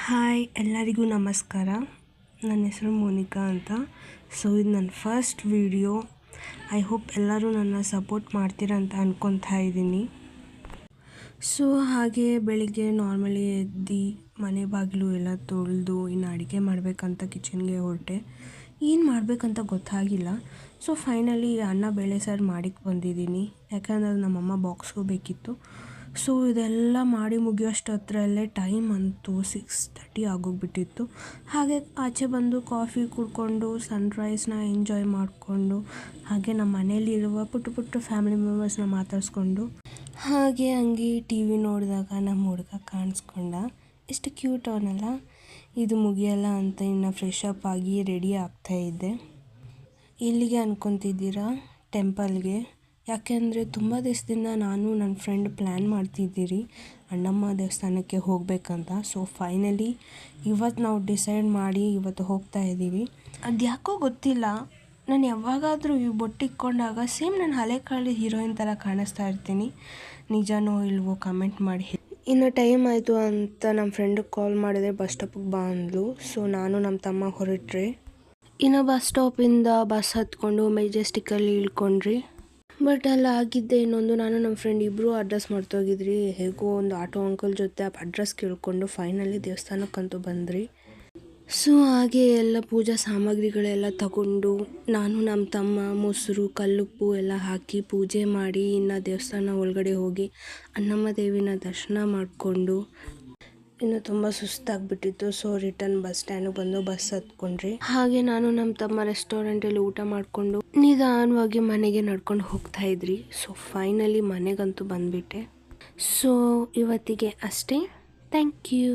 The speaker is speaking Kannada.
ಹಾಯ್ ಎಲ್ಲರಿಗೂ ನಮಸ್ಕಾರ. ನನ್ನ ಹೆಸರು ಮೋನಿಕಾ ಅಂತ. ಇದು ನನ್ನ ಫಸ್ಟ್ ವಿಡಿಯೋ. ಐ ಹೋಪ್ ಎಲ್ಲರೂ ನನ್ನ ಸಪೋರ್ಟ್ ಮಾಡ್ತೀರಾ ಅಂತ ಅಂದ್ಕೊತಾ ಇದ್ದೀನಿ. ಹಾಗೆ ಬೆಳಿಗ್ಗೆ ನಾರ್ಮಲಿ ಎದ್ದು ಮನೆ ಬಾಗಿಲು ಎಲ್ಲ ತೊಳೆದು ಇನ್ನು ಅಡುಗೆ ಮಾಡಬೇಕಂತ ಕಿಚನ್ಗೆ ಹೊರಟೆ. ಏನು ಮಾಡಬೇಕಂತ ಗೊತ್ತಾಗಿಲ್ಲ. ಫೈನಲಿ ಅನ್ನ ಬೇಳೆ ಸಾರು ಮಾಡಿಕ್ಕೆ ಬಂದಿದ್ದೀನಿ. ಯಾಕಂದರೆ ನಮ್ಮಮ್ಮ ಬಾಕ್ಸ್ಗೂ ಬೇಕಿತ್ತು. ಇದೆಲ್ಲ ಮಾಡಿ ಮುಗಿಯೋಷ್ಟೊತ್ತರಲ್ಲೇ ಟೈಮ್ ಅಂತೂ 6:30 ಆಗೋಗ್ಬಿಟ್ಟಿತ್ತು. ಹಾಗೆ ಆಚೆ ಬಂದು ಕಾಫಿ ಕುಡ್ಕೊಂಡು ಸನ್ರೈಸ್ನ ಎಂಜಾಯ್ ಮಾಡಿಕೊಂಡು ಹಾಗೆ ನಮ್ಮ ಮನೇಲಿರುವ ಪುಟ್ಟ ಫ್ಯಾಮಿಲಿ ಮೆಂಬರ್ಸ್ನ ಮಾತಾಡಿಸ್ಕೊಂಡು ಹಾಗೆ ಹಂಗೆ ಟಿ ವಿ ನೋಡಿದಾಗ ನಮ್ಮ ಹುಡುಗ ಕಾಣಿಸ್ಕೊಂಡ. ಎಷ್ಟು ಕ್ಯೂಟ್ ಅವನಲ್ಲ. ಇದು ಮುಗಿಯಲ್ಲ ಅಂತ ಇನ್ನು ಫ್ರೆಶ್ ಅಪ್ ಆಗಿ ರೆಡಿ ಆಗ್ತಾಯಿದ್ದೆ. ಇಲ್ಲಿಗೆ ಅಂದ್ಕೊತಿದ್ದೀರಾ? ಟೆಂಪಲ್ಗೆ. ಯಾಕೆಂದರೆ ತುಂಬ ದಿವಸದಿಂದ ನಾನು ನನ್ನ ಫ್ರೆಂಡ್ ಪ್ಲ್ಯಾನ್ ಮಾಡ್ತಿದ್ದೀರಿ ಅಣ್ಣಮ್ಮ ದೇವಸ್ಥಾನಕ್ಕೆ ಹೋಗಬೇಕಂತ. ಫೈನಲಿ ಇವತ್ತು ನಾವು ಡಿಸೈಡ್ ಮಾಡಿ ಇವತ್ತು ಹೋಗ್ತಾ ಇದ್ದೀವಿ. ಅದು ಯಾಕೋ ಗೊತ್ತಿಲ್ಲ, ನಾನು ಯಾವಾಗಾದರೂ ಈ ಬೊಟ್ಟಿಕ್ಕೊಂಡಾಗ ಸೇಮ್ ನಾನು ಹಳೆ ಕಾಲದ ಹೀರೋಯಿನ್ ಥರ ಕಾಣಿಸ್ತಾ ಇರ್ತೀನಿ. ನಿಜನೋ ಇಲ್ವೋ ಕಮೆಂಟ್ ಮಾಡಿ. ಇನ್ನು ಟೈಮ್ ಆಯಿತು ಅಂತ ನಮ್ಮ ಫ್ರೆಂಡಿಗೆ ಕಾಲ್ ಮಾಡಿದ್ರೆ ಬಸ್ ಸ್ಟಾಪಿಗೆ ಬಾ ಅಂದ್ಲು. ನಾನು ನಮ್ಮ ತಮ್ಮ ಹೊರಟ್ರಿ. ಇನ್ನು ಬಸ್ ಸ್ಟಾಪಿಂದ ಬಸ್ ಹತ್ಕೊಂಡು ಮೆಜೆಸ್ಟಿಕಲ್ಲಿ ಇಳ್ಕೊಂಡ್ರಿ. ಬಟ್ ಅಲ್ಲಿ ಆಗಿದ್ದೆ ಇನ್ನೊಂದು, ನಾನು ನಮ್ಮ ಫ್ರೆಂಡ್ ಇಬ್ಬರು ಅಡ್ರೆಸ್ ಮರ್ತೋಗಿದ್ರಿ. ಹೇಗೋ ಒಂದು ಆಟೋ ಅಂಕಲ್ ಜೊತೆ ಅಡ್ರೆಸ್ ಕೇಳಿಕೊಂಡು ಫೈನಲಿ ದೇವಸ್ಥಾನಕ್ಕಂತೂ ಬಂದ್ರಿ. ಹಾಗೆ ಎಲ್ಲ ಪೂಜಾ ಸಾಮಗ್ರಿಗಳೆಲ್ಲ ತಗೊಂಡು ನಾನು ನಮ್ಮ ತಮ್ಮ ಮೊಸರು ಕಲ್ಲುಪ್ಪು ಎಲ್ಲ ಹಾಕಿ ಪೂಜೆ ಮಾಡಿ ಇನ್ನು ದೇವಸ್ಥಾನ ಒಳಗಡೆ ಹೋಗಿ ಅಣ್ಣಮ್ಮ ದೇವಿನ ದರ್ಶನ ಮಾಡಿಕೊಂಡು ಇನ್ನು ತುಂಬ ಸುಸ್ತಾಗ್ಬಿಟ್ಟಿತ್ತು. ರಿಟರ್ನ್ ಬಸ್ ಸ್ಟ್ಯಾಂಡಿಗೆ ಬಂದು ಬಸ್ ಹತ್ಕೊಂಡ್ರಿ. ಹಾಗೆ ನಾನು ನಮ್ಮ ತಮ್ಮ ರೆಸ್ಟೋರೆಂಟಲ್ಲಿ ಊಟ ಮಾಡಿಕೊಂಡು ನಿಧಾನವಾಗಿ ಮನೆಗೆ ನಡ್ಕೊಂಡು ಹೋಗ್ತಾ ಇದ್ರಿ. ಫೈನಲಿ ಮನೆಗಂತೂ ಬಂದುಬಿಟ್ಟೆ. ಇವತ್ತಿಗೆ ಅಷ್ಟೇ. Thank you.